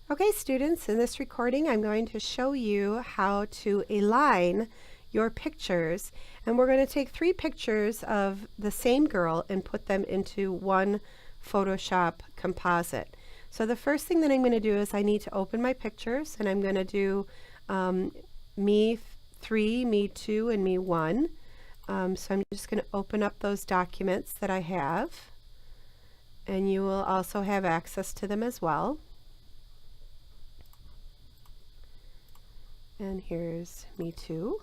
Okay, students, in this recording I'm going to show you how to align your pictures, and we're going to take 3 pictures of the same girl and put them into one Photoshop composite. So the first thing that I'm going to do is I need to open my pictures, and I'm going to do me 3, me 2, and me 1. So I'm just going to open up those documents that I have, and you will also have access to them as well. And here's me 2.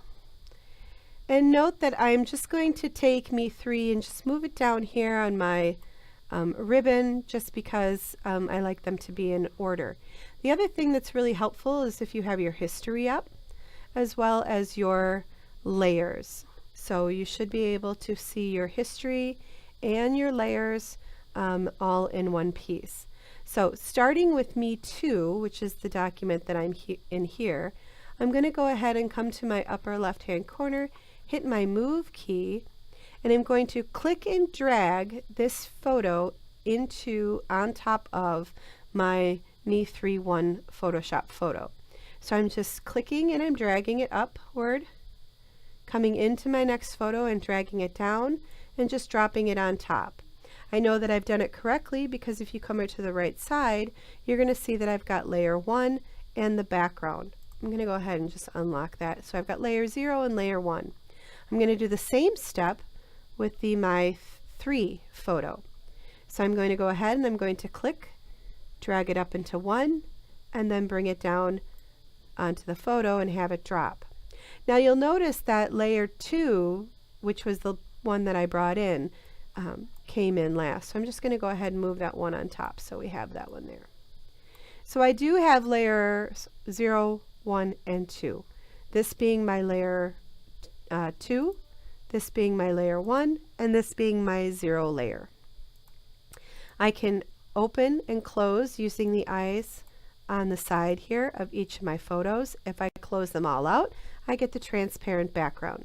And note that I'm just going to take me 3 and just move it down here on my ribbon, just because I like them to be in order. The other thing that's really helpful is if you have your history up as well as your layers. So you should be able to see your history and your layers all in one piece. So starting with me 2, which is the document that I'm in here, I'm going to go ahead and come to my upper left hand corner, hit my move key, and I'm going to click and drag this photo on top of my me 3-1 Photoshop photo. So I'm just clicking and I'm dragging it upward, coming into my next photo and dragging it down and just dropping it on top. I know that I've done it correctly because if you come over to the right side, you're going to see that I've got layer 1 and the background. I'm going to go ahead and just unlock that. So I've got layer 0 and layer 1. I'm going to do the same step with the my 3 photo. So I'm going to go ahead and I'm going to click, drag it up into 1, and then bring it down onto the photo and have it drop. Now you'll notice that layer 2, which was the one that I brought in, came in last. So I'm just going to go ahead and move that one on top so we have that one there. So I do have layers 0, 1, and 2. This being my layer 2, this being my layer 1, and this being my 0 layer. I can open and close using the eyes on the side here of each of my photos. If I close them all out, I get the transparent background.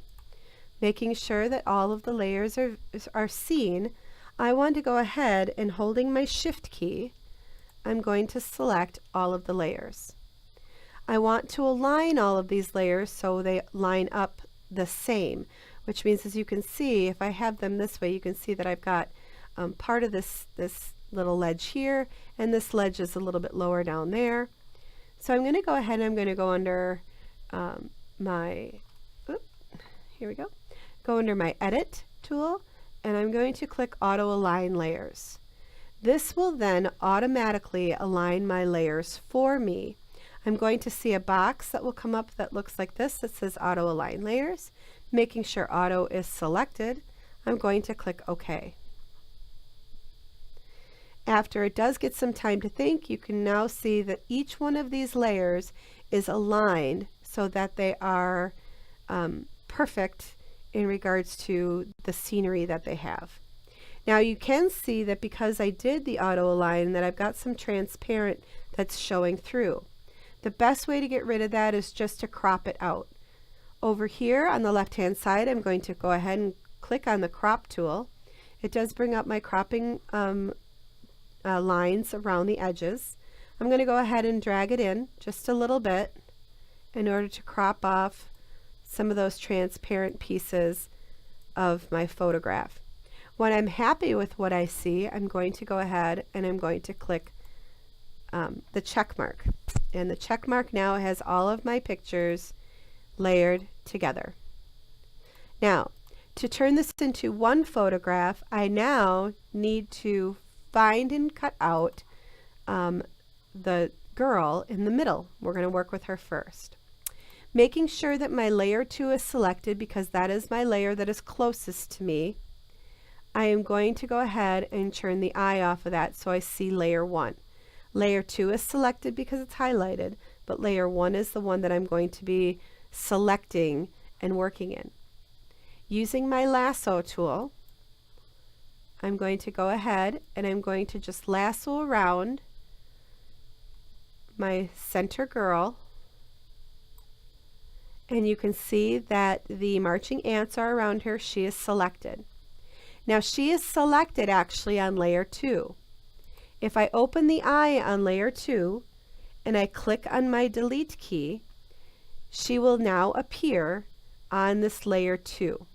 Making sure that all of the layers are seen, I want to go ahead and holding my shift key, I'm going to select all of the layers. I want to align all of these layers so they line up the same, which means, as you can see, if I have them this way, you can see that I've got part of this little ledge here, and this ledge is a little bit lower down there. So I'm going to go ahead and I'm going to go under go under my Edit tool, and I'm going to click Auto Align Layers. This will then automatically align my layers for me. I'm going to see a box that will come up that looks like this that says Auto Align Layers. Making sure Auto is selected, I'm going to click OK. After it does get some time to think, you can now see that each one of these layers is aligned so that they are perfect in regards to the scenery that they have. Now you can see that because I did the auto align that I've got some transparent that's showing through. The best way to get rid of that is just to crop it out. Over here on the left hand side, I'm going to go ahead and click on the crop tool. It does bring up my cropping lines around the edges. I'm going to go ahead and drag it in just a little bit in order to crop off some of those transparent pieces of my photograph. When I'm happy with what I see, I'm going to go ahead and I'm going to click the check mark. And the check mark now has all of my pictures layered together. Now, to turn this into one photograph, I now need to find and cut out the girl in the middle. We're going to work with her first. Making sure that my layer 2 is selected because that is my layer that is closest to me. I am going to go ahead and turn the eye off of that so I see layer 1. Layer 2 is selected because it's highlighted, but layer 1 is the one that I'm going to be selecting and working in. Using my lasso tool, I'm going to go ahead and I'm going to just lasso around my center girl, and you can see that the marching ants are around her. She is selected. Now she is selected actually on layer 2. If I open the eye on layer 2 and I click on my delete key, she will now appear on this layer 2.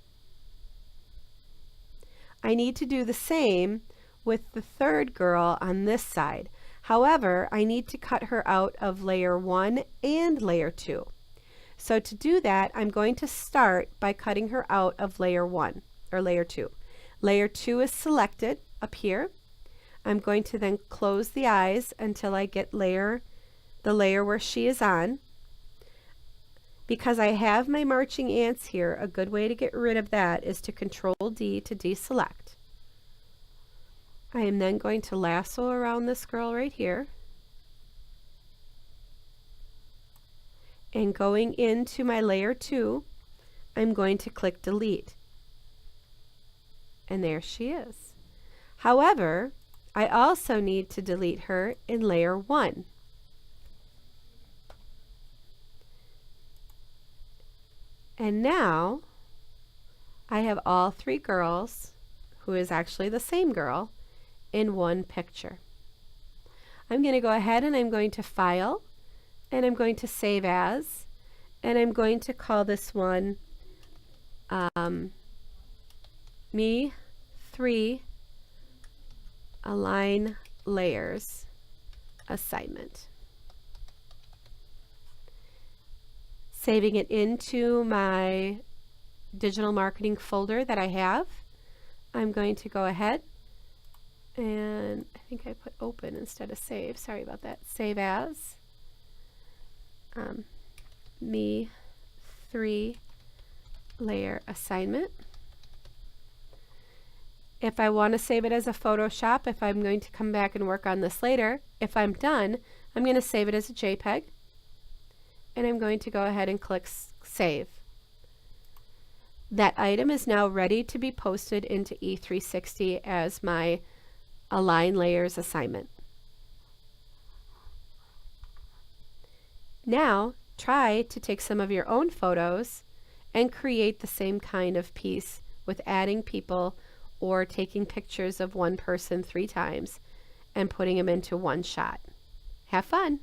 I need to do the same with the third girl on this side. However, I need to cut her out of layer 1 and layer 2. So to do that, I'm going to start by cutting her out of layer 1 or layer 2. Layer 2 is selected up here. I'm going to then close the eyes until I get the layer where she is on. Because I have my marching ants here, a good way to get rid of that is to Control D to deselect. I am then going to lasso around this girl right here. And going into my layer 2, I'm going to click delete. And there she is. However, I also need to delete her in layer 1. And now I have all 3 girls, who is actually the same girl, in one picture. I'm going to go ahead and I'm going to File, and I'm going to Save As, and I'm going to call this one Me 3 Align Layers Assignment. Saving it into my digital marketing folder that I have. I'm going to go ahead and I think I put open instead of save. Sorry about that. Save as Me 3 Layer Assignment. If I want to save it as a Photoshop, if I'm going to come back and work on this later, if I'm done, I'm going to save it as a JPEG. And I'm going to go ahead and click Save. That item is now ready to be posted into E360 as my Align Layers assignment. Now, try to take some of your own photos and create the same kind of piece with adding people or taking pictures of one person 3 times and putting them into one shot. Have fun!